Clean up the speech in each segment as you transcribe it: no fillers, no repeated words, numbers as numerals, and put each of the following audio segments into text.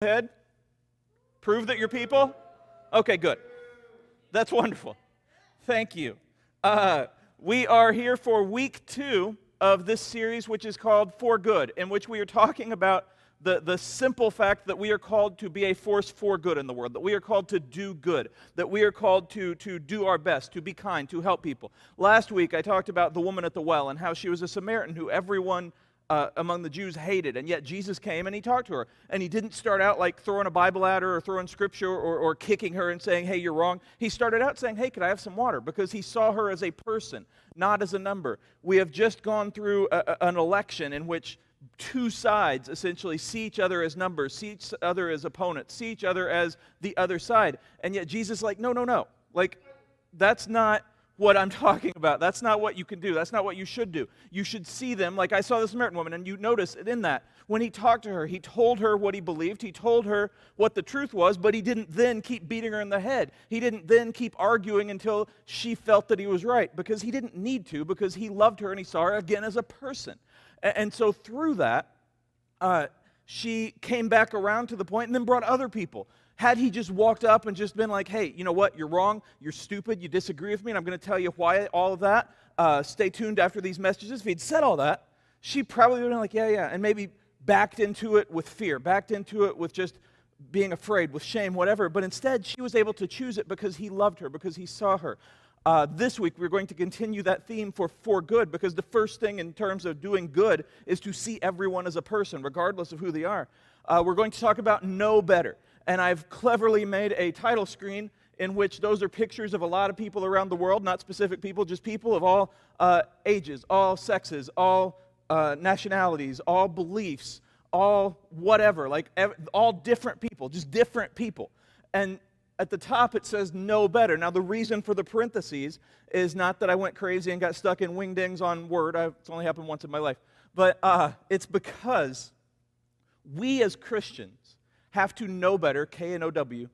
ahead. Prove that you're people? Okay, good. That's wonderful. Thank you. We are here for week 2 of this series, which is called For Good, in which we are talking about the simple fact that we are called to be a force for good in the world, that we are called to do good, that we are called to do our best, to be kind, to help people. Last week, I talked about the woman at the well and how she was a Samaritan who everyone among the Jews hated, and yet Jesus came and he talked to her, and he didn't start out like throwing a Bible at her or throwing scripture or kicking her and saying, hey, you're wrong. He started out saying, hey, could I have some water? Because he saw her as a person, not as a number. We have just gone through an election in which two sides essentially see each other as numbers, see each other as opponents, see each other as the other side, and yet Jesus is like, no. Like, that's not what I'm talking about. That's not what you can do. That's not what you should do. You should see them, like I saw the Samaritan woman, and you notice in that, when he talked to her, he told her what he believed, he told her what the truth was, but he didn't then keep beating her in the head. He didn't then keep arguing until she felt that he was right, because he didn't need to, because he loved her and he saw her again as a person. And so through that, she came back around to the point and then brought other people. Had he just walked up and just been like, hey, you know what, you're wrong, you're stupid, you disagree with me, and I'm going to tell you why all of that, stay tuned after these messages. If he'd said all that, she probably would have been like, yeah, and maybe backed into it with fear, backed into it with just being afraid, with shame, whatever. But instead, she was able to choose it because he loved her, because he saw her. This week, we're going to continue that theme for good, because the first thing in terms of doing good is to see everyone as a person, regardless of who they are. We're going to talk about know better, and I've cleverly made a title screen in which those are pictures of a lot of people around the world, not specific people, just people of all ages, all sexes, all nationalities, all beliefs, all whatever, like all different people, just different people. And at the top, it says know better. Now, the reason for the parentheses is not that I went crazy and got stuck in wingdings on Word. It's only happened once in my life. But it's because we as Christians have to know better, K-N-O-W,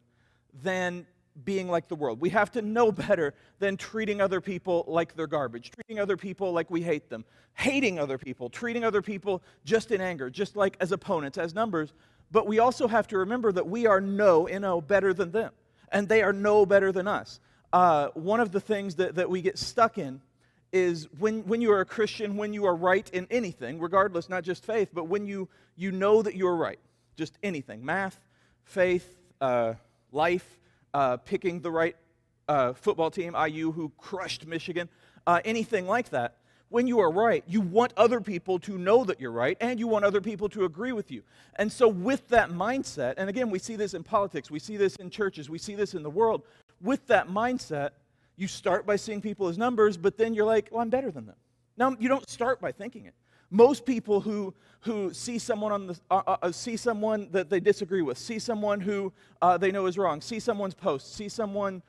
than being like the world. We have to know better than treating other people like they're garbage, treating other people like we hate them, hating other people, treating other people just in anger, just like as opponents, as numbers. But we also have to remember that we are N-O, better than them. And they are no better than us. One of the things that we get stuck in is when you are a Christian, when you are right in anything, regardless, not just faith, but when you know that you're right, just anything, math, faith, life, picking the right football team, IU, who crushed Michigan, anything like that. When you are right, you want other people to know that you're right, and you want other people to agree with you. And so with that mindset, and again, we see this in politics, we see this in churches, we see this in the world. With that mindset, you start by seeing people as numbers, but then you're like, well, I'm better than them. Now, you don't start by thinking it. Most people who see someone see someone that they disagree with, see someone who they know is wrong, see someone's post, see someone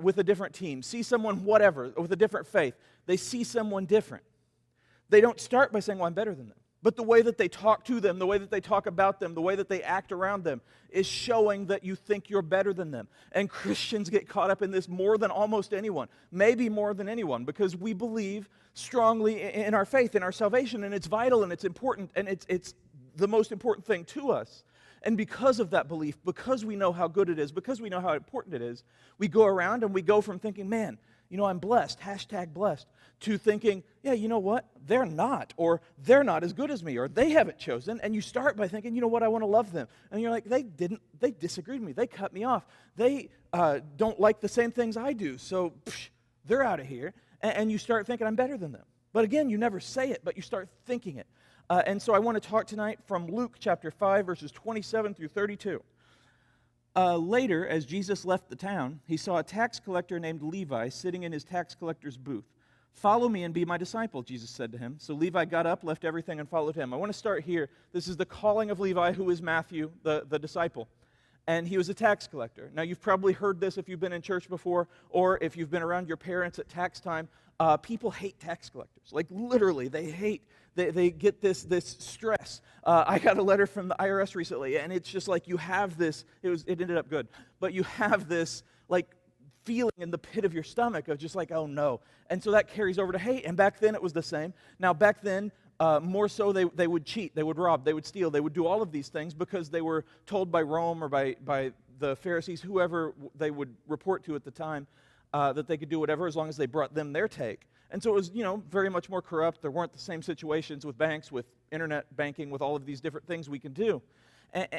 with a different team, see someone whatever, with a different faith. They see someone different. They don't start by saying, well, I'm better than them. But the way that they talk to them, the way that they talk about them, the way that they act around them is showing that you think you're better than them. And Christians get caught up in this more than almost anyone, maybe more than anyone, because we believe strongly in our faith, in our salvation, and it's vital and it's important, and it's the most important thing to us. And because of that belief, because we know how good it is, because we know how important it is, we go around and we go from thinking, man, you know, I'm blessed, #blessed, to thinking, yeah, you know what, they're not, or they're not as good as me, or they haven't chosen, and you start by thinking, you know what, I want to love them. And you're like, they disagreed with me, they cut me off, they don't like the same things I do, so they're out of here, and you start thinking, I'm better than them. But again, you never say it, but you start thinking it. And so I want to talk tonight from Luke chapter 5, verses 27 through 32. Later, as Jesus left the town, he saw a tax collector named Levi sitting in his tax collector's booth. Follow me and be my disciple, Jesus said to him. So Levi got up, left everything, and followed him. I want to start here. This is the calling of Levi, who is Matthew, the disciple. And he was a tax collector. Now, you've probably heard this if you've been in church before, or if you've been around your parents at tax time. People hate tax collectors. Like, literally, they get this stress. I got a letter from the IRS recently, and it's just like you have this, it ended up good, but you have this, like, feeling in the pit of your stomach of just like, oh no. And so that carries over to hate. And back then it was the same. Now, back then, More so, they would cheat, they would rob, they would steal, they would do all of these things because they were told by Rome or by the Pharisees, whoever they would report to at the time, that they could do whatever as long as they brought them their take. And so it was, very much more corrupt. There weren't the same situations with banks, with internet banking, with all of these different things we can do.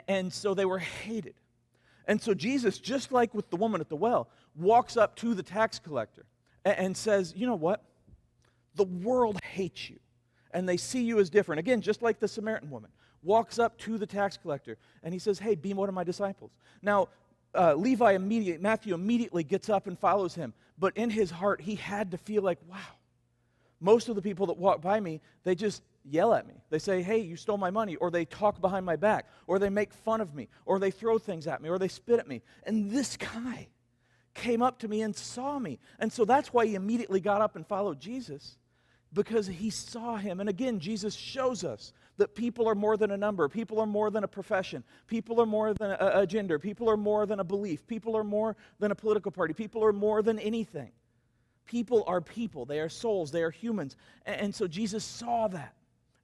And so they were hated. And so Jesus, just like with the woman at the well, walks up to the tax collector and says, you know what? The world hates you, and they see you as different. Again, just like the Samaritan woman, walks up to the tax collector, and he says, hey, be one of my disciples. Now, Matthew immediately gets up and follows him, but in his heart, he had to feel like, wow, most of the people that walk by me, they just yell at me. They say, hey, you stole my money, or they talk behind my back, or they make fun of me, or they throw things at me, or they spit at me. And this guy came up to me and saw me. And so that's why he immediately got up and followed Jesus, because he saw him. And again, Jesus shows us that people are more than a number. People are more than a profession. People are more than a gender. People are more than a belief. People are more than a political party. People are more than anything. People are people. They are souls. They are humans. And so Jesus saw that.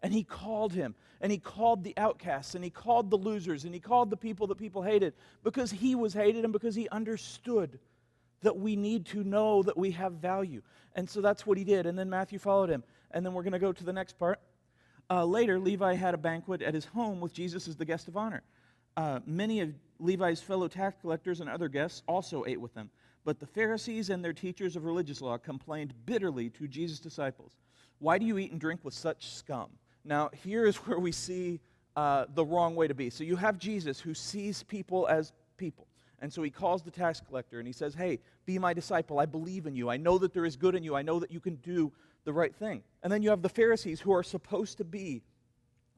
And he called him. And he called the outcasts. And he called the losers. And he called the people that people hated, because he was hated and because he understood that we need to know that we have value. And so that's what he did. And then Matthew followed him. And then we're going to go to the next part. Later, Levi had a banquet at his home with Jesus as the guest of honor. Many of Levi's fellow tax collectors and other guests also ate with them. But the Pharisees and their teachers of religious law complained bitterly to Jesus' disciples. Why do you eat and drink with such scum? Now, here is where we see the wrong way to be. So you have Jesus who sees people as people. And so he calls the tax collector and he says, hey, be my disciple. I believe in you. I know that there is good in you. I know that you can do the right thing. And then you have the Pharisees, who are supposed to be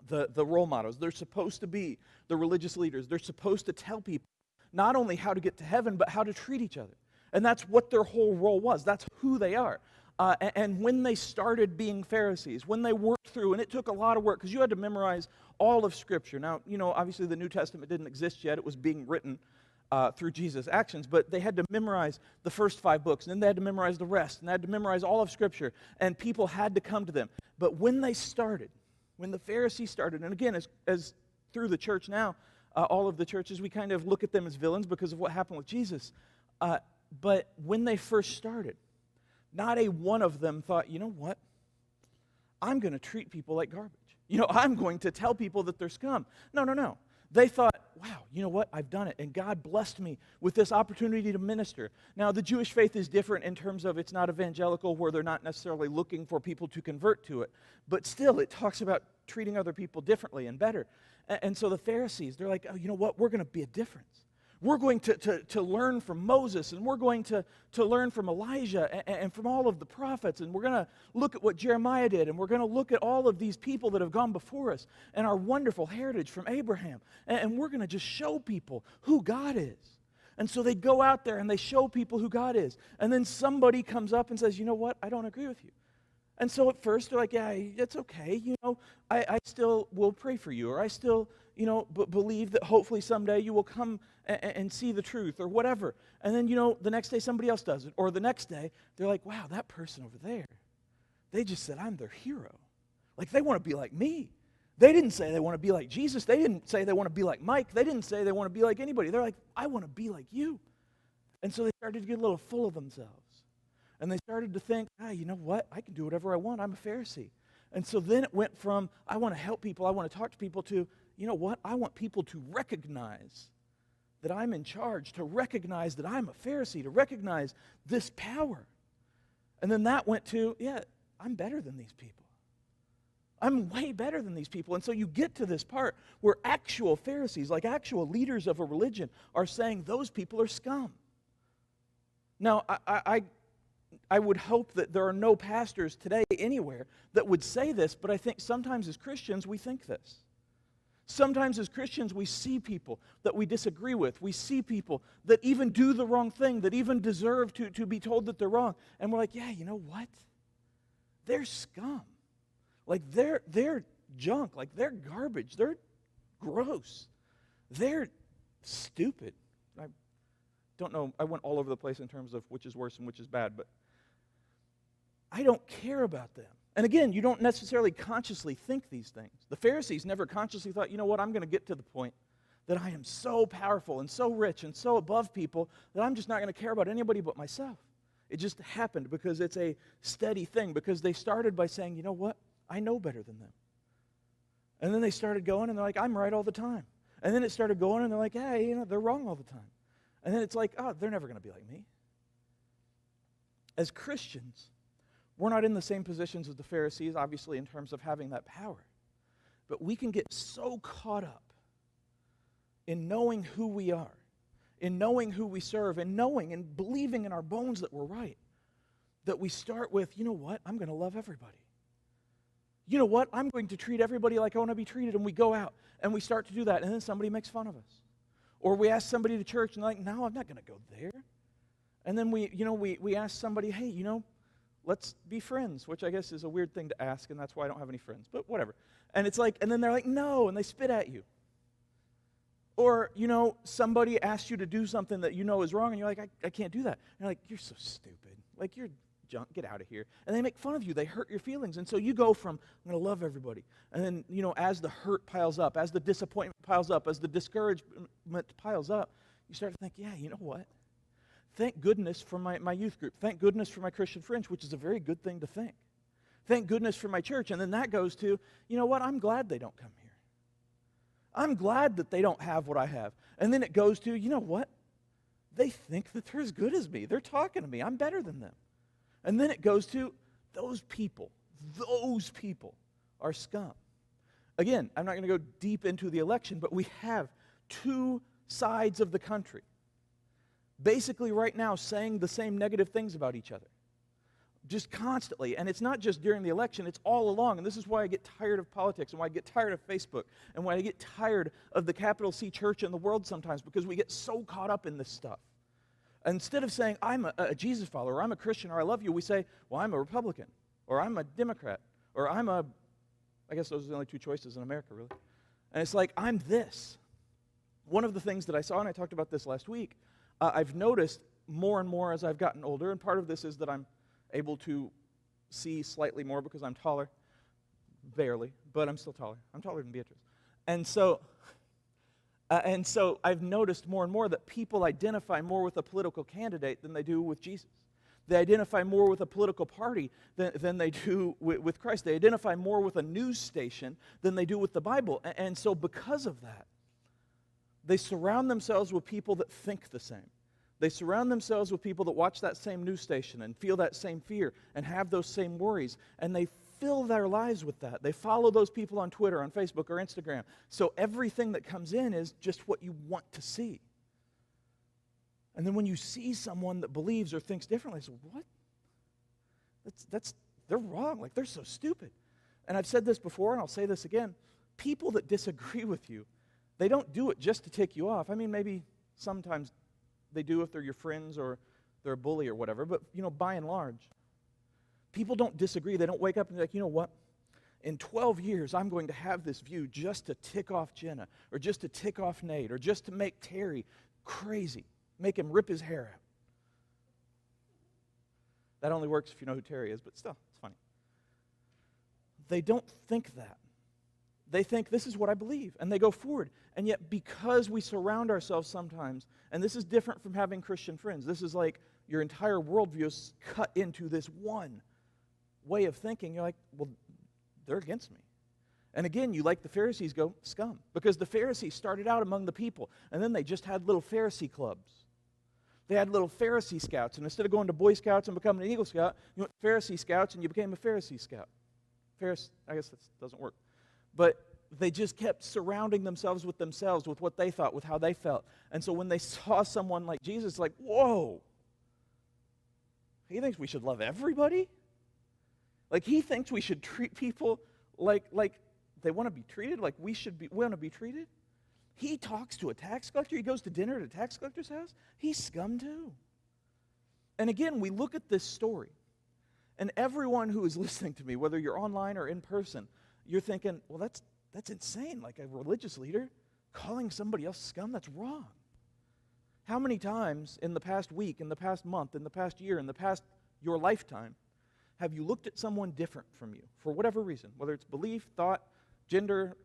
the role models. They're supposed to be the religious leaders. They're supposed to tell people not only how to get to heaven, but how to treat each other. And that's what their whole role was. That's who they are. And when they started being Pharisees, when they worked through, and it took a lot of work, because you had to memorize all of Scripture. Now, obviously the New Testament didn't exist yet. It was being written through Jesus' actions, but they had to memorize the first 5 books, and then they had to memorize the rest, and they had to memorize all of Scripture, and people had to come to them. But when they started, when the Pharisees started, and again, as through the church now, all of the churches, we kind of look at them as villains because of what happened with Jesus. But when they first started, not a one of them thought, you know what? I'm going to treat people like garbage. I'm going to tell people that they're scum. No. They thought, wow, you know what? I've done it, and God blessed me with this opportunity to minister. Now, the Jewish faith is different in terms of it's not evangelical, where they're not necessarily looking for people to convert to it. But still, it talks about treating other people differently and better. And so the Pharisees, they're like, oh, you know what? We're going to be a difference. We're going to learn from Moses, and we're going to learn from Elijah and from all of the prophets, and we're going to look at what Jeremiah did, and we're going to look at all of these people that have gone before us and our wonderful heritage from Abraham, and we're going to just show people who God is. And so they go out there and they show people who God is, and then somebody comes up and says, you know what, I don't agree with you. And so at first they're like, yeah, it's okay, I still will pray for you, or I still believe that hopefully someday you will come and see the truth, or whatever. And then, the next day somebody else does it. Or the next day, they're like, wow, that person over there, they just said I'm their hero. Like, they want to be like me. They didn't say they want to be like Jesus. They didn't say they want to be like Mike. They didn't say they want to be like anybody. They're like, I want to be like you. And so they started to get a little full of themselves. And they started to think, you know what? I can do whatever I want. I'm a Pharisee. And so then it went from, I want to help people, I want to talk to people, to, you know what? I want people to recognize that I'm in charge, to recognize that I'm a Pharisee, to recognize this power. And then that went to, I'm better than these people. I'm way better than these people. And so you get to this part where actual Pharisees, like actual leaders of a religion, are saying those people are scum. Now, I would hope that there are no pastors today anywhere that would say this, but I think sometimes as Christians we think this. Sometimes as Christians we see people that we disagree with. We see people that even do the wrong thing, that even deserve to be told that they're wrong. And we're like, yeah, you know what? They're scum. Like, they're junk. Like, they're garbage. They're gross. They're stupid. I don't know. I went all over the place in terms of which is worse and which is bad, but I don't care about them. And again, you don't necessarily consciously think these things. The Pharisees never consciously thought, you know what, I'm going to get to the point that I am so powerful and so rich and so above people that I'm just not going to care about anybody but myself. It just happened because it's a steady thing, because they started by saying, you know what, I know better than them. And then they started going and they're like, I'm right all the time. And then it started going and they're like, hey, you know, they're wrong all the time. And then it's like, oh, they're never going to be like me. As Christians, we're not in the same positions as the Pharisees, obviously, in terms of having that power. But we can get so caught up in knowing who we are, in knowing who we serve, and knowing and believing in our bones that we're right, that we start with, you know what, I'm going to love everybody. You know what, I'm going to treat everybody like I want to be treated, and we go out, and we start to do that, and then somebody makes fun of us. Or we ask somebody to church, and they're like, no, I'm not going to go there. And then we ask somebody, hey, you know, let's be friends, which I guess is a weird thing to ask, and that's why I don't have any friends, but whatever. And it's like, and then they're like, no, and they spit at you. Or, you know, somebody asks you to do something that you know is wrong, and you're like, I can't do that. And you're like, you're so stupid. Like, you're junk. Get out of here. And they make fun of you. They hurt your feelings. And so you go from, I'm going to love everybody. And then, you know, as the hurt piles up, as the disappointment piles up, as the discouragement piles up, you start to think, yeah, you know what? Thank goodness for my youth group. Thank goodness for my Christian friends, which is a very good thing to think. Thank goodness for my church. And then that goes to, you know what? I'm glad they don't come here. I'm glad that they don't have what I have. And then it goes to, you know what? They think that they're as good as me. They're talking to me. I'm better than them. And then it goes to, those people are scum. Again, I'm not going to go deep into the election, but we have two sides of the country basically right now saying the same negative things about each other. Just constantly. And it's not just during the election, it's all along. And this is why I get tired of politics and why I get tired of Facebook and why I get tired of the capital C church in the world sometimes, because we get so caught up in this stuff. Instead of saying, I'm a Jesus follower, or I'm a Christian, or I love you, we say, well, I'm a Republican, or I'm a Democrat, or I guess those are the only two choices in America, really. And it's like, I'm this. One of the things that I saw, and I talked about this last week, I've noticed more and more as I've gotten older, and part of this is that I'm able to see slightly more because I'm taller, barely, but I'm still taller. I'm taller than Beatrice. And so I've noticed more and more that people identify more with a political candidate than they do with Jesus. They identify more with a political party than they do with Christ. They identify more with a news station than they do with the Bible. And so because of that, they surround themselves with people that think the same. They surround themselves with people that watch that same news station and feel that same fear and have those same worries. And they fill their lives with that. They follow those people on Twitter, on Facebook, or Instagram. So everything that comes in is just what you want to see. And then when you see someone that believes or thinks differently, you say, what? They're wrong. Like, they're so stupid. And I've said this before, and I'll say this again. People that disagree with you, they don't do it just to tick you off. I mean, maybe sometimes they do if they're your friends or they're a bully or whatever, but, you know, by and large, people don't disagree. They don't wake up and be like, you know what? In 12 years, I'm going to have this view just to tick off Jenna, or just to tick off Nate, or just to make Terry crazy, make him rip his hair out. That only works if you know who Terry is, but still, it's funny. They don't think that. They think, this is what I believe, and they go forward. And yet, because we surround ourselves sometimes, and this is different from having Christian friends, this is like your entire worldview is cut into this one way of thinking. You're like, well, they're against me. And again, you, like the Pharisees, go, scum. Because the Pharisees started out among the people, and then they just had little Pharisee clubs. They had little Pharisee scouts, and instead of going to Boy Scouts and becoming an Eagle Scout, you went to Pharisee Scouts, and you became a Pharisee Scout. I guess that doesn't work. But they just kept surrounding themselves with what they thought, with how they felt. And so when they saw someone like Jesus, like, whoa, he thinks we should love everybody? Like, he thinks we should treat people like they want to be treated, like we want to be treated? He talks to a tax collector. He goes to dinner at a tax collector's house. He's scum too. And again, we look at this story, and everyone who is listening to me, whether you're online or in person, you're thinking, well, that's insane. Like, a religious leader calling somebody else scum, that's wrong. How many times in the past week, in the past month, in the past year, in the past your lifetime, have you looked at someone different from you for whatever reason, whether it's belief, thought, gender,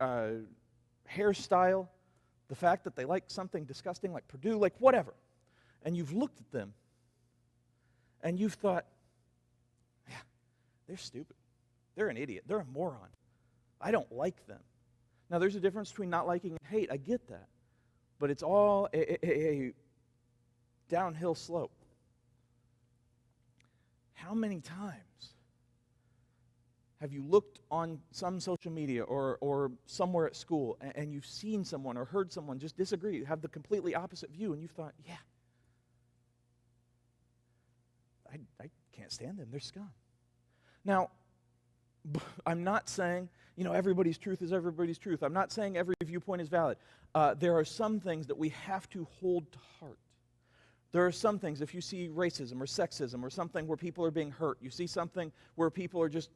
hairstyle, the fact that they like something disgusting like Purdue, like whatever, and you've looked at them and you've thought, yeah, they're stupid. They're an idiot. They're a moron. I don't like them. Now, there's a difference between not liking and hate. I get that. But it's all a downhill slope. How many times have you looked on some social media or somewhere at school and you've seen someone or heard someone just disagree, have the completely opposite view, and you've thought, yeah, I can't stand them. They're scum. Now, I'm not saying, everybody's truth is everybody's truth. I'm not saying every viewpoint is valid. There are some things that we have to hold to heart. There are some things, if you see racism or sexism or something where people are being hurt, you see something where people are just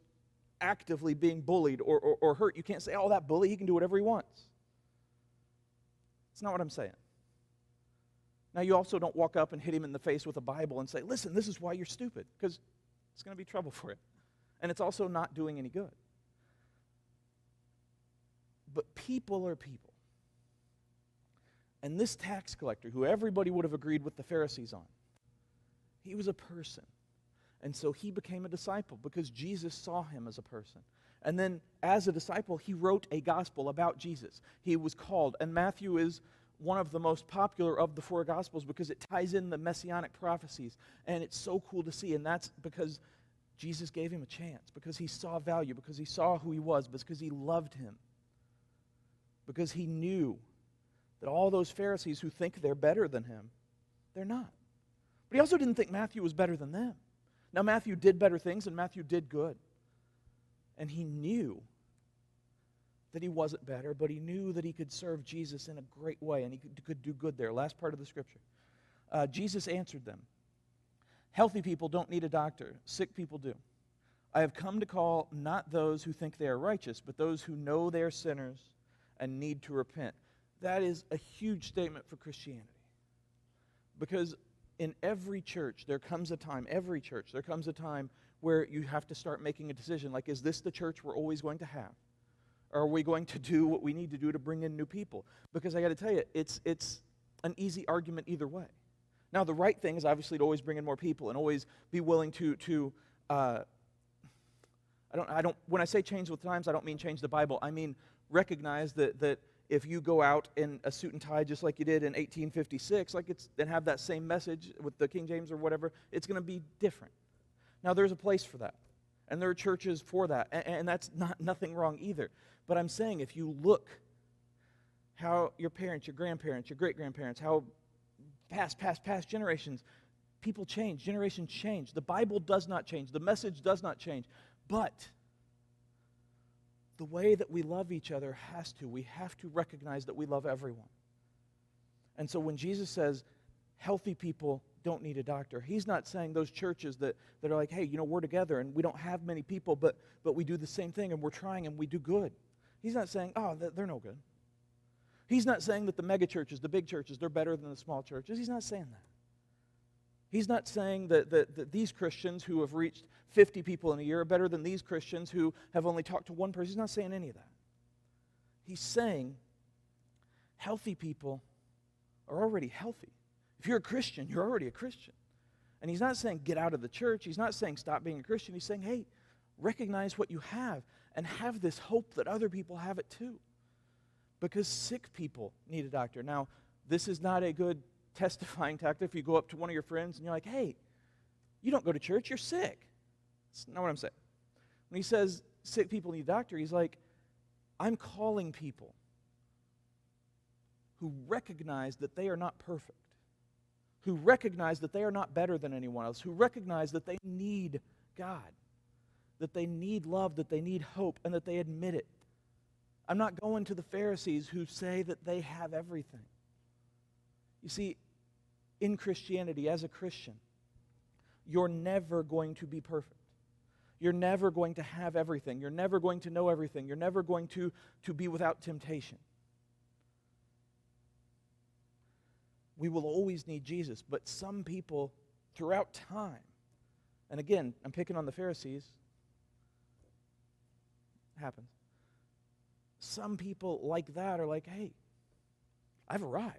actively being bullied or hurt, you can't say, oh, that bully, he can do whatever he wants. That's not what I'm saying. Now, you also don't walk up and hit him in the face with a Bible and say, listen, this is why you're stupid, because it's going to be trouble for you. And it's also not doing any good. But people are people. And this tax collector, who everybody would have agreed with the Pharisees on, he was a person. And so he became a disciple because Jesus saw him as a person. And then as a disciple, he wrote a gospel about Jesus. He was called, and Matthew is one of the most popular of the four gospels because it ties in the messianic prophecies. And it's so cool to see, and that's because Jesus gave him a chance, because he saw value, because he saw who he was, because he loved him, because he knew that all those Pharisees who think they're better than him, they're not. But he also didn't think Matthew was better than them. Now, Matthew did better things, and Matthew did good. And he knew that he wasn't better, but he knew that he could serve Jesus in a great way, and he could do good there. Last part of the scripture. Jesus answered them. Healthy people don't need a doctor. Sick people do. I have come to call not those who think they are righteous, but those who know they are sinners and need to repent. That is a huge statement for Christianity. Because in every church, there comes a time where you have to start making a decision, like, is this the church we're always going to have? Or are we going to do what we need to do to bring in new people? Because I got to tell you, it's an easy argument either way. Now, the right thing is obviously to always bring in more people and always be willing to when I say change with times, I don't mean change the Bible. I mean recognize that if you go out in a suit and tie just like you did in 1856, and have that same message with the King James or whatever, it's going to be different. Now, there's a place for that, and there are churches for that, and that's nothing wrong either. But I'm saying if you look how your parents, your grandparents, your great-grandparents, how past generations, people change, generations change. The Bible does not change. The message does not change. But the way that we love each other has to. We have to recognize that we love everyone. And so when Jesus says, healthy people don't need a doctor, he's not saying those churches that are like, hey, we're together and we don't have many people, but we do the same thing and we're trying and we do good. He's not saying, oh, they're no good. He's not saying that the mega churches, the big churches, they're better than the small churches. He's not saying that. He's not saying that these Christians who have reached 50 people in a year are better than these Christians who have only talked to one person. He's not saying any of that. He's saying healthy people are already healthy. If you're a Christian, you're already a Christian. And he's not saying get out of the church. He's not saying stop being a Christian. He's saying, hey, recognize what you have and have this hope that other people have it too. Because sick people need a doctor. Now, this is not a good testifying tactic if you go up to one of your friends and you're like, hey, you don't go to church, you're sick. That's not what I'm saying. When he says sick people need a doctor, he's like, I'm calling people who recognize that they are not perfect, who recognize that they are not better than anyone else, who recognize that they need God, that they need love, that they need hope, and that they admit it. I'm not going to the Pharisees who say that they have everything. You see, in Christianity, as a Christian, you're never going to be perfect. You're never going to have everything. You're never going to know everything. You're never going to be without temptation. We will always need Jesus, but some people throughout time And again, I'm picking on the Pharisees. Happens. Some people like that are like, hey, I've arrived.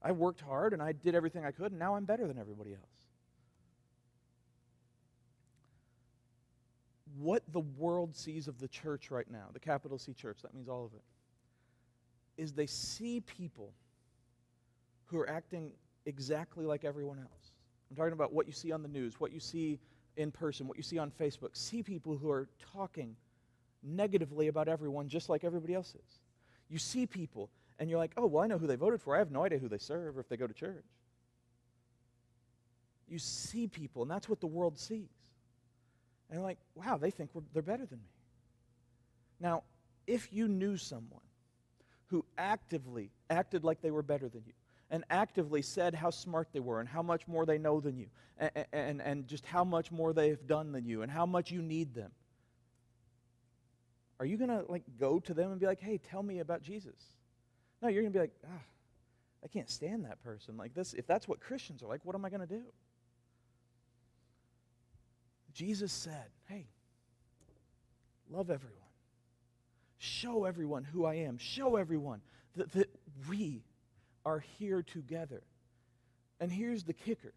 I worked hard and I did everything I could, and now I'm better than everybody else. What the world sees of the church right now, the capital C church, that means all of it, is they see people who are acting exactly like everyone else. I'm talking about what you see on the news, what you see in person, what you see on Facebook. See people who are talking negatively about everyone just like everybody else is. You see people, and you're like, oh, well, I know who they voted for. I have no idea who they serve or if they go to church. You see people, and that's what the world sees. And you're like, wow, they think they're better than me. Now, if you knew someone who actively acted like they were better than you, and actively said how smart they were and how much more they know than you, and just how much more they've done than you, and how much you need them, are you going to go to them and be like, hey, tell me about Jesus? No, you're going to be like, I can't stand that person like this. If that's what Christians are like, what am I going to do? Jesus said, hey, love everyone. Show everyone who I am. Show everyone that we are here together. And here's the kicker.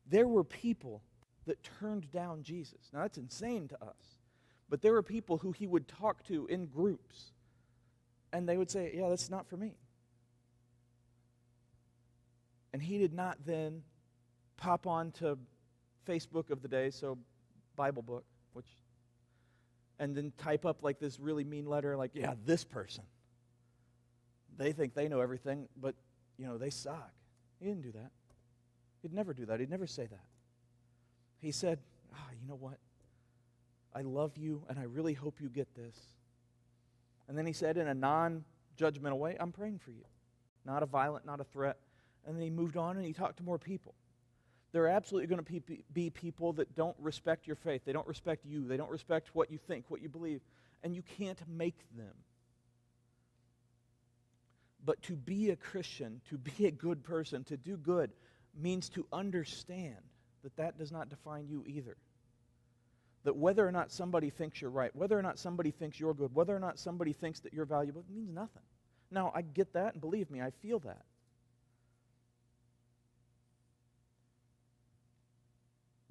There were people that turned down Jesus. Now, that's insane to us. But there were people who he would talk to in groups, and they would say, yeah, that's not for me. And he did not then pop on to Facebook of the day, so Bible book, and then type up this really mean letter like, yeah, this person. They think they know everything, but, they suck. He didn't do that. He'd never do that. He'd never say that. He said, you know what? I love you, and I really hope you get this. And then he said in a non-judgmental way, I'm praying for you. Not a violent, not a threat. And then he moved on and he talked to more people. There are absolutely going to be people that don't respect your faith. They don't respect you. They don't respect what you think, what you believe. And you can't make them. But to be a Christian, to be a good person, to do good, means to understand that that does not define you either. That whether or not somebody thinks you're right, whether or not somebody thinks you're good, whether or not somebody thinks that you're valuable, it means nothing. Now, I get that, and believe me, I feel that.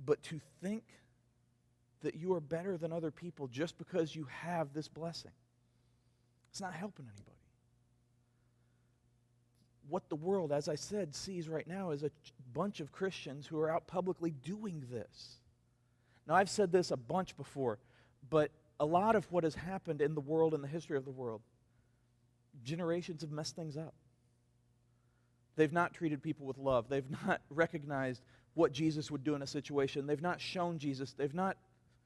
But to think that you are better than other people just because you have this blessing, it's not helping anybody. What the world, as I said, sees right now is a bunch of Christians who are out publicly doing this. Now, I've said this a bunch before, but a lot of what has happened in the world, in the history of the world, generations have messed things up. They've not treated people with love. They've not recognized what Jesus would do in a situation. They've not shown Jesus. They've not,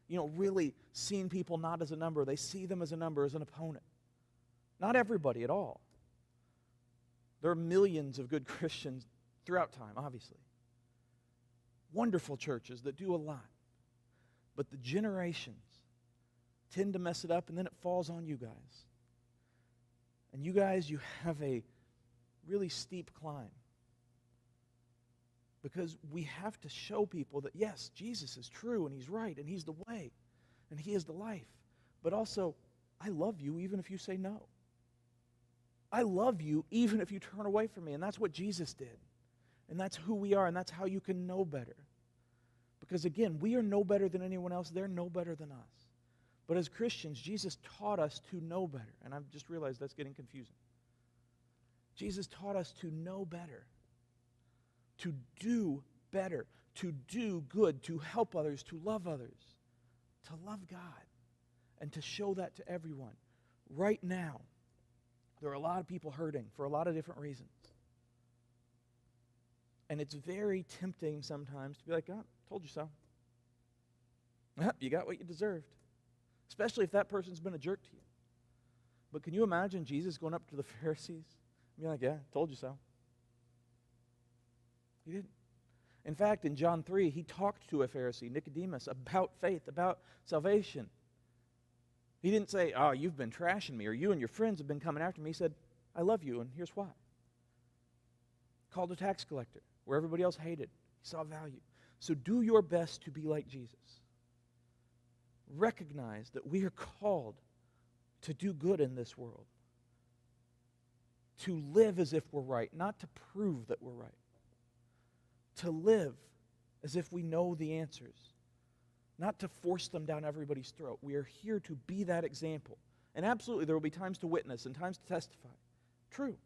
really seen people not as a number. They see them as a number, as an opponent. Not everybody at all. There are millions of good Christians throughout time, obviously. Wonderful churches that do a lot. But the generations tend to mess it up, and then it falls on you guys. And you guys, you have a really steep climb. Because we have to show people that, yes, Jesus is true, and he's right, and he's the way, and he is the life. But also, I love you even if you say no. I love you even if you turn away from me, and that's what Jesus did. And that's who we are, and that's how you can know better. Because again, we are no better than anyone else. They're no better than us. But as Christians, Jesus taught us to know better. And I've just realized that's getting confusing. Jesus taught us to know better, to do better, to do good, to help others, to love others, to love God, and to show that to everyone. Right now, there are a lot of people hurting for a lot of different reasons. And it's very tempting sometimes to be like, told you so. You got what you deserved. Especially if that person's been a jerk to you. But can you imagine Jesus going up to the Pharisees and being like, yeah, told you so. He didn't. In fact, in John 3, he talked to a Pharisee, Nicodemus, about faith, about salvation. He didn't say, oh, you've been trashing me, or you and your friends have been coming after me. He said, I love you, and here's why. Called a tax collector, where everybody else hated. He saw value. So do your best to be like Jesus. Recognize that we are called to do good in this world. To live as if we're right, not to prove that we're right. To live as if we know the answers, not to force them down everybody's throat. We are here to be that example. And absolutely, there will be times to witness and times to testify. True.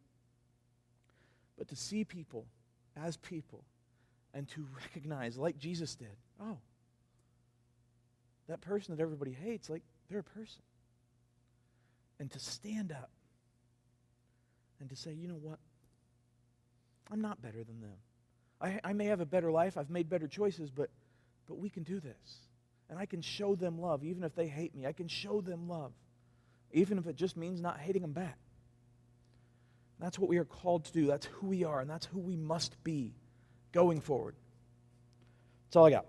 But to see people as people and to recognize, like Jesus did, oh, that person that everybody hates, like, they're a person. And to stand up and to say, you know what? I'm not better than them. I may have a better life, I've made better choices, but we can do this. And I can show them love, even if they hate me. I can show them love, even if it just means not hating them back. That's what we are called to do. That's who we are, and that's who we must be going forward. That's all I got.